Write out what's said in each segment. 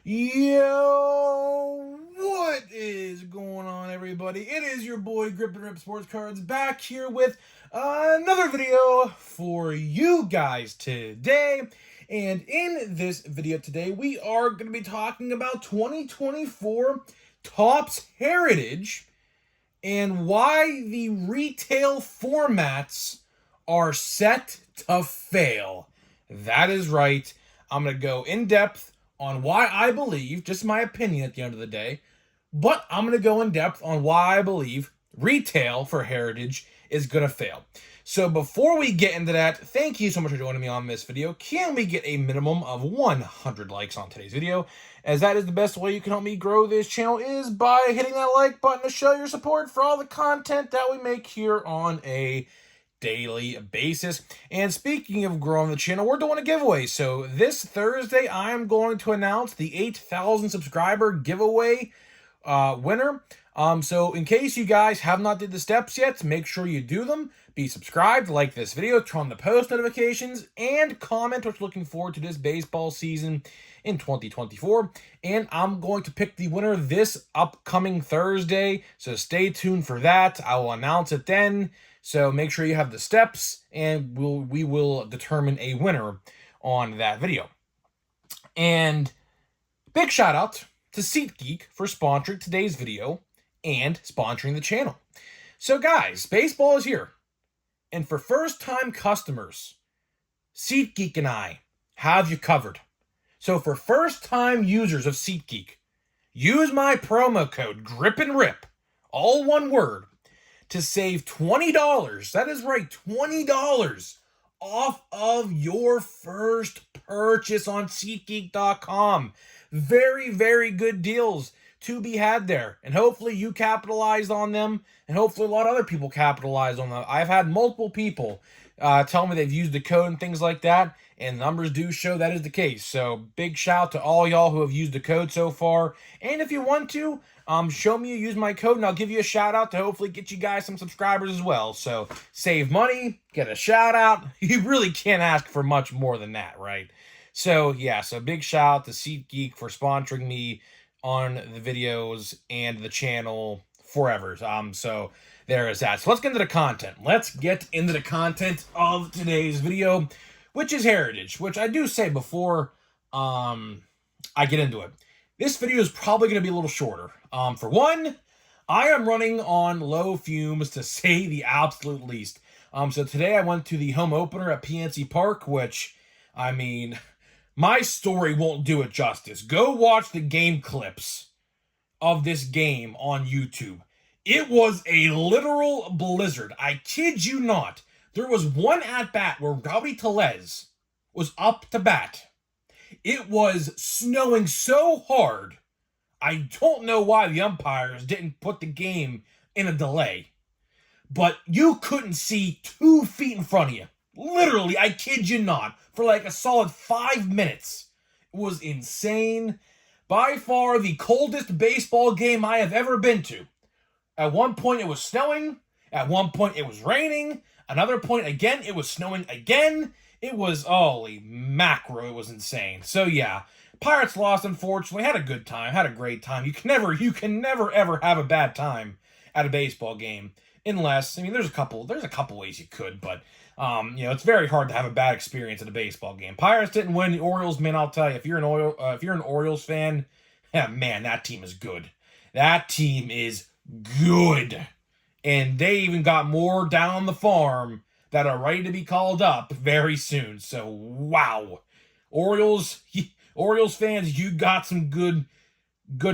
Yo, what is going on, everybody? It is your boy Grip and Rip Sports Cards back here with another video for you guys today. And in this video today, we are going to be talking about 2024 Topps Heritage and why the retail formats are set to fail. That is right. I'm going to go in depth on why I believe, just my opinion at the end of the day, but I'm going to go in depth on why I believe retail for Heritage is going to fail. So before we get into that, thank you so much for joining me on this video. Can we get a minimum of 100 likes on today's video? As that is the best way you can help me grow this channel is by hitting that like button to show your support for all the content that we make here on a daily basis. And speaking of growing the channel, we're doing a giveaway. So this Thursday, I am going to announce the 8,000 subscriber giveaway winner. So in case you guys have not did the steps yet, make sure you do them. Be subscribed, like this video, turn on the post notifications, and comment what you're looking forward to this baseball season in 2024. And I'm going to pick the winner this upcoming Thursday, so stay tuned for that. I will announce it then. So make sure you have the steps, and we will determine a winner on that video. And big shout out to SeatGeek for sponsoring today's video and sponsoring the channel. So guys, baseball is here. And for first-time customers, SeatGeek and I have you covered. So for first-time users of SeatGeek, use my promo code GRIPANDRIP, all one word, to save $20, that is right, $20 off of your first purchase on SeatGeek.com. Very, very good deals to be had there. And hopefully you capitalized on them, and hopefully a lot of other people capitalized on them. I've had multiple people tell me they've used the code and things like that, and numbers do show that is the case. So big shout to all y'all who have used the code so far. And if you want to, show me you use my code, and I'll give you a shout out to hopefully get you guys some subscribers as well. So save money, get a shout out. You really can't ask for much more than that, right? So yeah, so big shout out to SeatGeek for sponsoring me on the videos and the channel forever. So there is that. So let's get into the content. Let's get into the content of today's video, which is Heritage, which I do say before I get into it. This video is probably going to be a little shorter. For one, I am running on low fumes, to say the absolute least. So today I went to the home opener at PNC Park, which, I mean, my story won't do it justice. Go watch the game clips of this game on YouTube. It was a literal blizzard. I kid you not. There was one at-bat where Rowdy Tellez was up to bat. It was snowing so hard, I don't know why the umpires didn't put the game in a delay. But you couldn't see 2 feet in front of you. Literally, I kid you not, for like a solid 5 minutes. It was insane. By far the coldest baseball game I have ever been to. At one point it was snowing. At one point it was raining. Another point again, it was snowing again. It was, holy macro, it was insane. So yeah, Pirates lost, unfortunately. Had a good time, had a great time. You can never ever have a bad time at a baseball game. Unless, I mean, there's a couple ways you could, but it's very hard to have a bad experience at a baseball game. Pirates didn't win. The Orioles, man, I'll tell you, if you're an Orioles fan, yeah, man, that team is good. That team is good. And they even got more down on the farm that are ready to be called up very soon. So, wow. Orioles fans, you got some good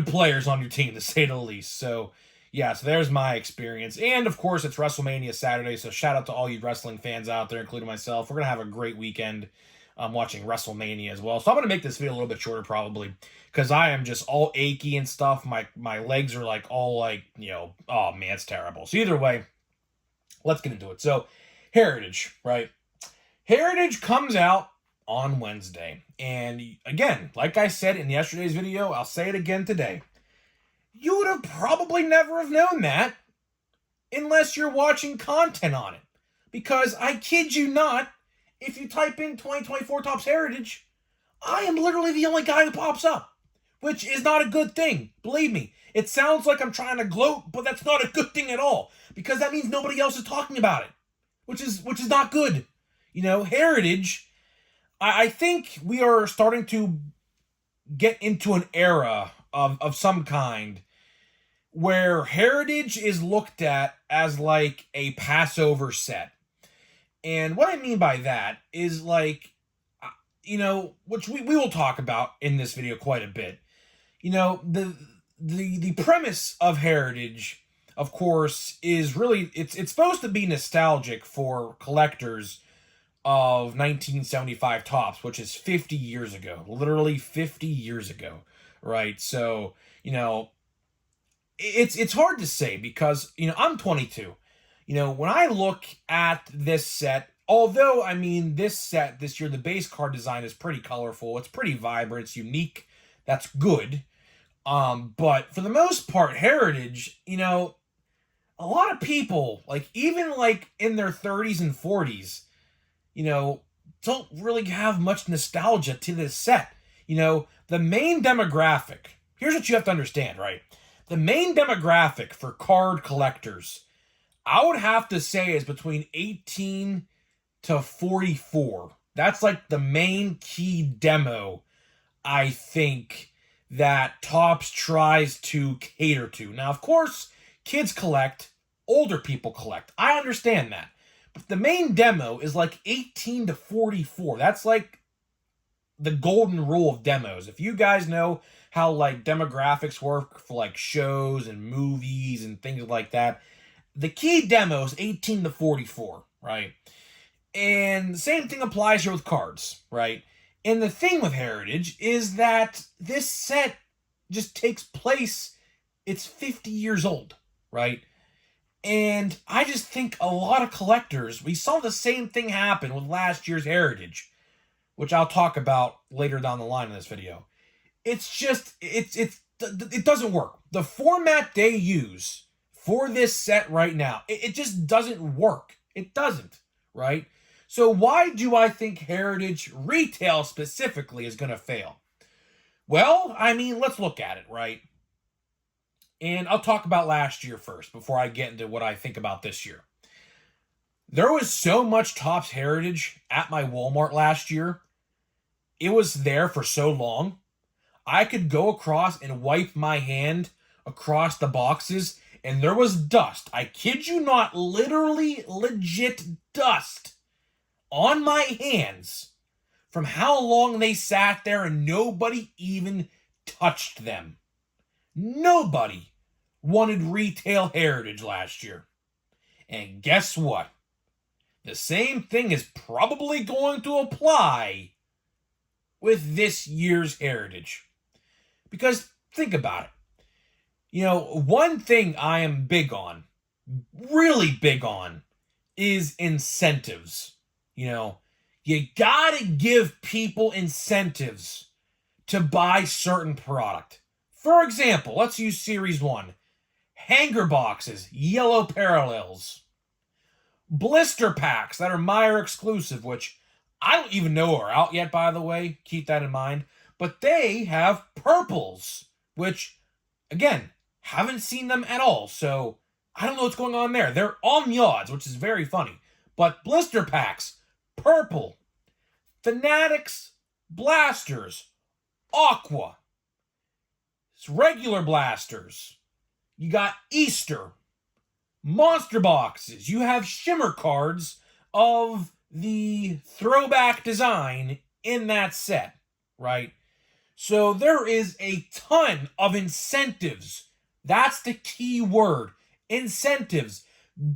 players on your team, to say the least. So, yeah, so there's my experience. And, of course, it's WrestleMania Saturday, so shout out to all you wrestling fans out there, including myself. We're going to have a great weekend watching WrestleMania as well. So I'm going to make this video a little bit shorter, probably, because I am just all achy and stuff. My legs are, like, all, like, oh, man, it's terrible. So either way, let's get into it. So, Heritage, right? Heritage comes out on Wednesday. And, again, like I said in yesterday's video, I'll say it again today. You would have probably never have known that unless you're watching content on it. Because I kid you not, if you type in 2024 Topps Heritage, I am literally the only guy who pops up. which is not a good thing. Believe me, it sounds like I'm trying to gloat, but that's not a good thing at all, because that means nobody else is talking about it, which is not good. Heritage, I think we are starting to get into an era of some kind where heritage is looked at as like a Passover set. And what I mean by that is like, which we will talk about in this video quite a bit. The premise of heritage, of course, is really it's supposed to be nostalgic for collectors of 1975 tops, which is 50 years ago, literally 50 years ago, right? So, it's hard to say because, I'm 22. When I look at this set, although, I mean, this set this year, the base card design is pretty colorful, it's pretty vibrant, it's unique, that's good. But for the most part, heritage, a lot of people, like, even like in their 30s and 40s, don't really have much nostalgia to this set. The main demographic, here's what you have to understand, right? The main demographic for card collectors, I would have to say, is between 18 to 44. That's like the main key demo, I think, that Topps tries to cater to. Now, of course, kids collect, older people collect. I understand that. But the main demo is like 18 to 44. That's like the golden rule of demos. If you guys know how like demographics work for like shows and movies and things like that, the key demo is 18 to 44, right? And the same thing applies here with cards, right? And the thing with Heritage is that this set just takes place, it's 50 years old, right? And I just think a lot of collectors, we saw the same thing happen with last year's Heritage, which I'll talk about later down the line in this video. It's just, it doesn't work. The format they use for this set right now, it just doesn't work. It doesn't, right? So why do I think Heritage retail specifically is going to fail? Well, I mean, let's look at it, right? And I'll talk about last year first before I get into what I think about this year. There was so much Topps Heritage at my Walmart last year. It was there for so long. I could go across and wipe my hand across the boxes, and there was dust. I kid you not, literally legit dust on my hands from how long they sat there and nobody even touched them. Nobody wanted retail Heritage last year. And guess what? The same thing is probably going to apply with this year's Heritage. Because think about it. One thing I am big on, really big on, is incentives. You gotta give people incentives to buy certain product. For example, let's use Series 1. Hanger boxes, yellow parallels. Blister packs that are Meyer exclusive, which I don't even know are out yet, by the way. Keep that in mind. But they have purples, which, again, haven't seen them at all. So I don't know what's going on there. They're on the odds, which is very funny. But blister packs, purple. Fanatics, blasters, aqua. It's regular blasters. You got Easter, monster boxes. You have shimmer cards of the throwback design in that set, right? So there is a ton of incentives. That's the key word. Incentives.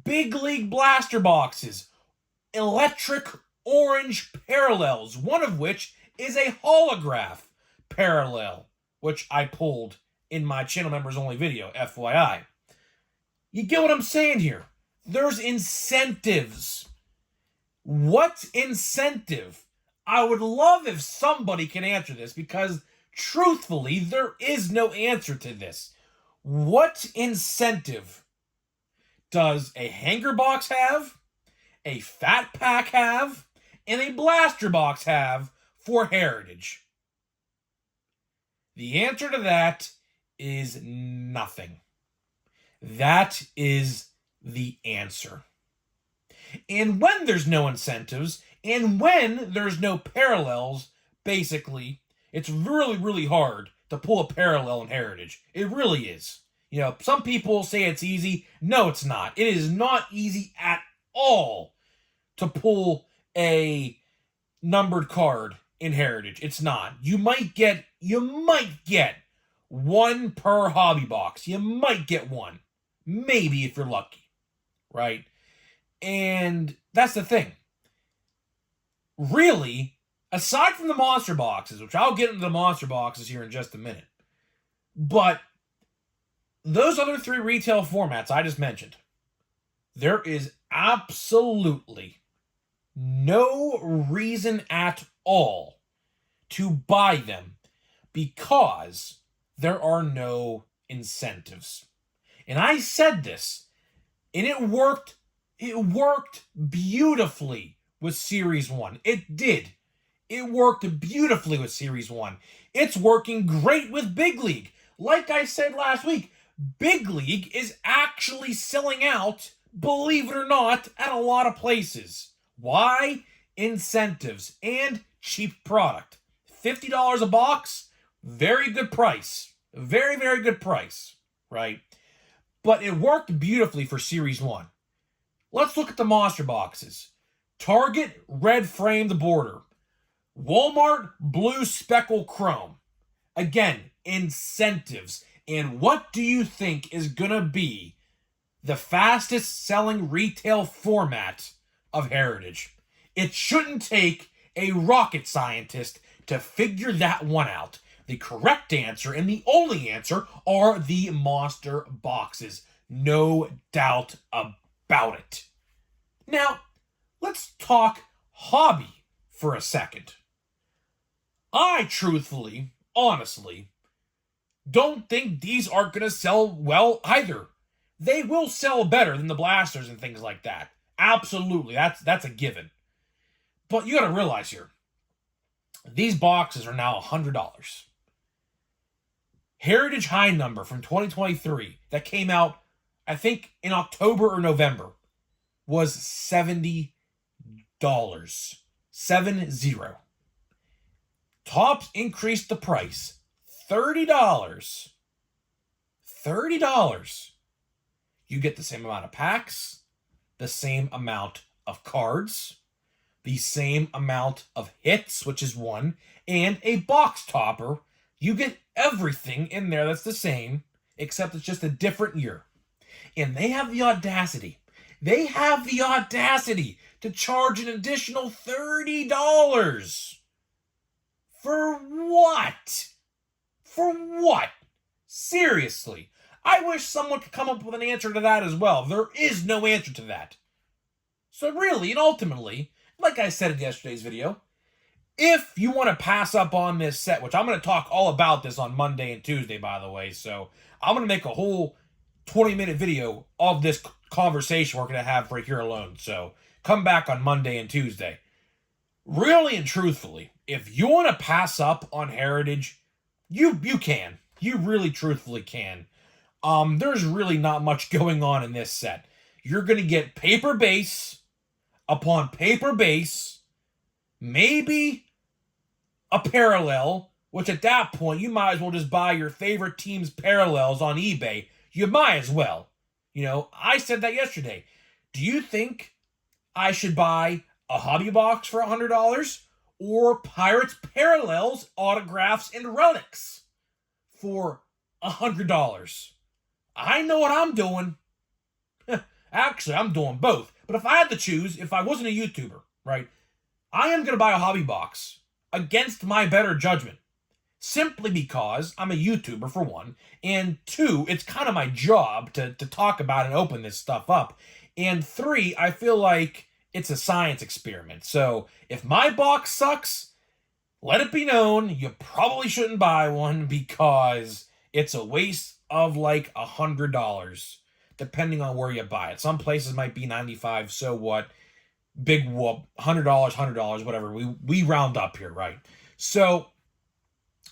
Big league blaster boxes. Electric orange parallels, one of which is a holograph parallel, which I pulled in my channel members only video, FYI. You get what I'm saying here? There's incentives. What incentive? I would love if somebody can answer this, because truthfully, there is no answer to this. What incentive does a hanger box have, a fat pack have, and a blaster box have for Heritage? The answer to that is nothing. That is the answer. And when there's no incentives, and when there's no parallels, basically, it's really, really hard to pull a parallel in Heritage. It really is. You know, some people say it's easy. No, it's not. It is not easy at all to pull a numbered card in Heritage. It's not. You might get one per hobby box. You might get one. Maybe if you're lucky, right? And that's the thing. Really, aside from the monster boxes, which I'll get into the monster boxes here in just a minute, but those other three retail formats I just mentioned, there is absolutely no reason at all to buy them because there are no incentives. And I said this, and it worked beautifully with Series 1. It did. It worked beautifully with Series 1. It's working great with Big League. Like I said last week, Big League is actually selling out, believe it or not, at a lot of places. Why? Incentives and cheap product. $50 a box, very good price. Very, very good price, right? But it worked beautifully for Series 1. Let's look at the monster boxes. Target, red framed border. Walmart, blue speckle chrome. Again, incentives. And what do you think is going to be the fastest selling retail format of Heritage? It shouldn't take a rocket scientist to figure that one out. The correct answer and the only answer are the monster boxes. No doubt about it. Now, let's talk hobby for a second. I truthfully, honestly, don't think these are going to sell well either. They will sell better than the blasters and things like that. Absolutely, that's a given. But you got to realize here, these boxes are now $100. Heritage High Number from 2023 that came out, I think, in October or November was $70. 70. Topps increased the price. $30. $30. You get the same amount of packs, the same amount of cards, the same amount of hits, which is one, and a box topper. You get everything in there that's the same, except it's just a different year. And they have the audacity. They have the audacity to charge an additional $30. For what? For what? Seriously. I wish someone could come up with an answer to that as well. There is no answer to that. So really and ultimately, like I said in yesterday's video, if you want to pass up on this set, which I'm going to talk all about this on Monday and Tuesday, by the way, so I'm going to make a whole 20-minute video of this conversation we're going to have right here alone, so come back on Monday and Tuesday. Really and truthfully, if you want to pass up on Heritage, you can. You really truthfully can. There's really not much going on in this set. You're going to get paper base upon paper base, maybe a parallel, which at that point, you might as well just buy your favorite team's parallels on eBay. You might as well. You know, I said that yesterday. Do you think I should buy a hobby box for $100 or Pirates parallels, autographs, and relics for $100? I know what I'm doing. Actually, I'm doing both. But if I had to choose, if I wasn't a YouTuber, right, I am going to buy a hobby box against my better judgment. Simply because I'm a YouTuber, for one, and two, it's kind of my job to talk about and open this stuff up. And three, I feel like it's a science experiment. So if my box sucks, let it be known you probably shouldn't buy one because it's a waste of like $100, depending on where you buy it. Some places might be $95, so what? Big whoop, $100, whatever. We round up here, right? So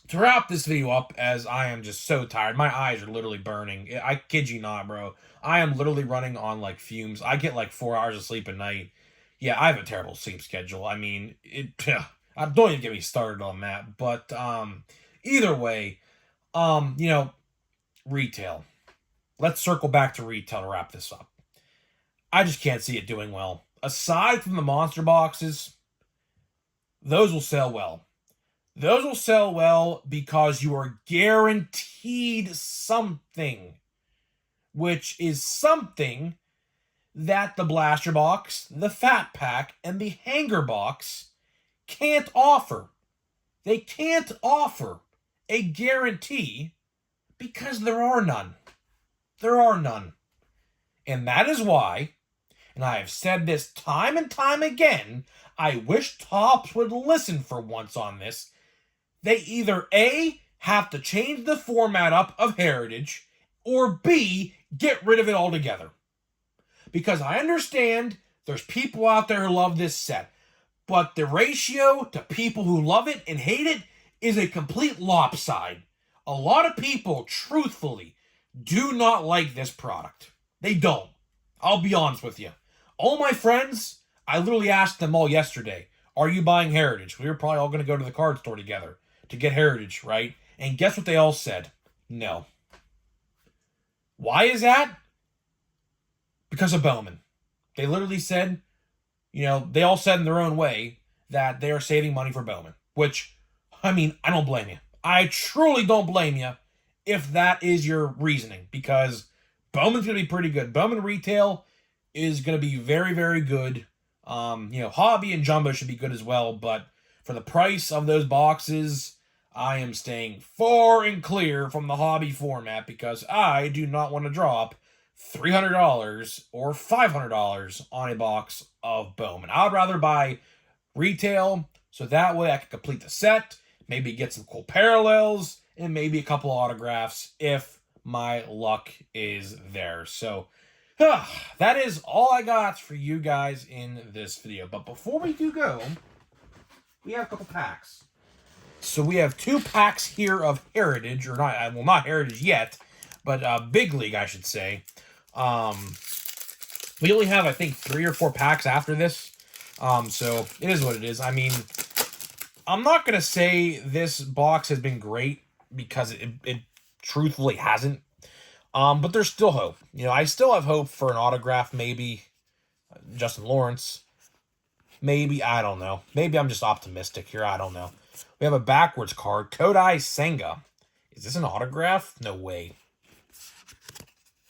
to wrap this video up, as I am just so tired, my eyes are literally burning. I kid you not, bro. I am literally running on like fumes. I get like 4 hours of sleep a night. Yeah, I have a terrible sleep schedule. I mean, don't even get me started on that. But either way, you know, retail. Let's circle back to retail to wrap this up. I just can't see it doing well. Aside from the monster boxes, those will sell well. Those will sell well because you are guaranteed something, which is something that the blaster box, the fat pack, and the hanger box can't offer. They can't offer a guarantee because there are none. There are none. And that is why, and I have said this time and time again, I wish Topps would listen for once on this. They either A, have to change the format up of Heritage, or B, get rid of it altogether. Because I understand there's people out there who love this set, but the ratio to people who love it and hate it is a complete lopside. A lot of people, truthfully, do not like this product. They don't. I'll be honest with you. All my friends, I literally asked them all yesterday, are you buying Heritage? We were probably all going to go to the card store together to get Heritage, right? And guess what they all said? No. Why is that? Because of Bowman. They literally said, they all said in their own way that they are saving money for Bowman. Which, I mean, I don't blame you. I truly don't blame you if that is your reasoning. Because Bowman's going to be pretty good. Bowman retail is going to be very, very good. Hobby and Jumbo should be good as well. But for the price of those boxes, I am staying far and clear from the hobby format because I do not want to drop $300 or $500 on a box of Bowman. I would rather buy retail so that way I can complete the set, maybe get some cool parallels, and maybe a couple autographs if my luck is there. So that is all I got for you guys in this video. But before we do go, we have a couple packs. So we have 2 packs here of Heritage, or not, well, not Heritage yet, but Big League, I should say. We only have, I think, 3 or 4 packs after this. So it is what it is. I mean, I'm not going to say this box has been great because it truthfully hasn't. But there's still hope. I still have hope for an autograph, maybe Justin Lawrence. Maybe, I don't know. Maybe I'm just optimistic here. I don't know. We have a backwards card. Kodai Senga. Is this an autograph? No way.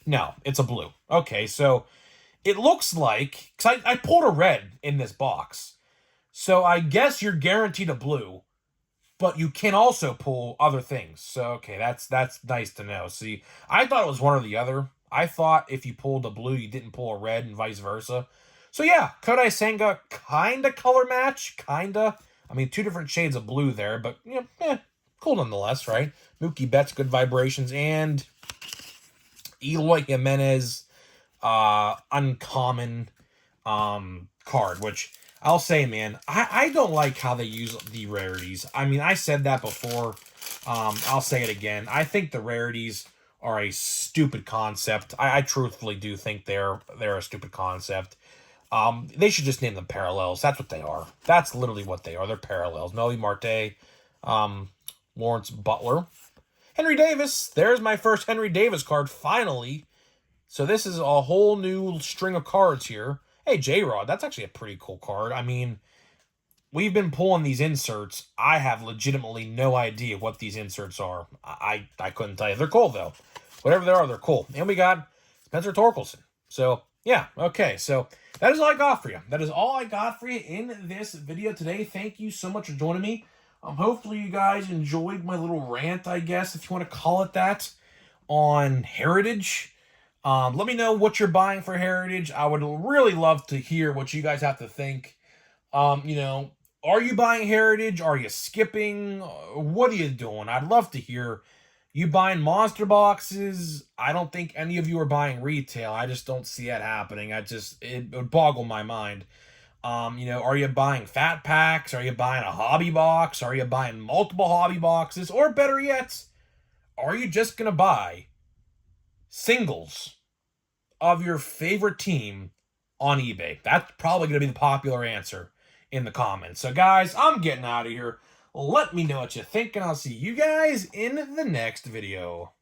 No, it's a blue. Okay, so it looks like... Because I pulled a red in this box. So I guess you're guaranteed a blue. But you can also pull other things. So, okay, that's nice to know. See, I thought it was one or the other. I thought if you pulled a blue, you didn't pull a red and vice versa. So, yeah, Kodai Senga, kind of color match. Kind of. I mean, 2 different shades of blue there. But, cool nonetheless, right? Mookie Betts, good vibrations. And Eloy Jimenez, uncommon card, which... I'll say, man, I don't like how they use the rarities. I mean, I said that before. I'll say it again. I think the rarities are a stupid concept. I truthfully do think they're a stupid concept. They should just name them parallels. That's what they are. That's literally what they are. They're parallels. Melly Marte, Lawrence Butler, Henry Davis. There's my first Henry Davis card, finally. So this is a whole new string of cards here. Hey, J-Rod, that's actually a pretty cool card. I mean, we've been pulling these inserts. I have legitimately no idea what these inserts are. I couldn't tell you. They're cool, though. Whatever they are, they're cool. And we got Spencer Torkelson. So, yeah, okay. So, that is all I got for you. That is all I got for you in this video today. Thank you so much for joining me. Hopefully you guys enjoyed my little rant, I guess, if you want to call it that, on Heritage. Let me know what you're buying for Heritage. I would really love to hear what you guys have to think. Are you buying Heritage? Are you skipping? What are you doing? I'd love to hear. You buying monster boxes? I don't think any of you are buying retail. I just don't see it happening. It would boggle my mind. Are you buying fat packs? Are you buying a hobby box? Are you buying multiple hobby boxes? Or better yet, are you just going to buy singles of your favorite team on eBay? That's probably going to be the popular answer in the comments. So, guys, I'm getting out of here. Let me know what you think, and I'll see you guys in the next video.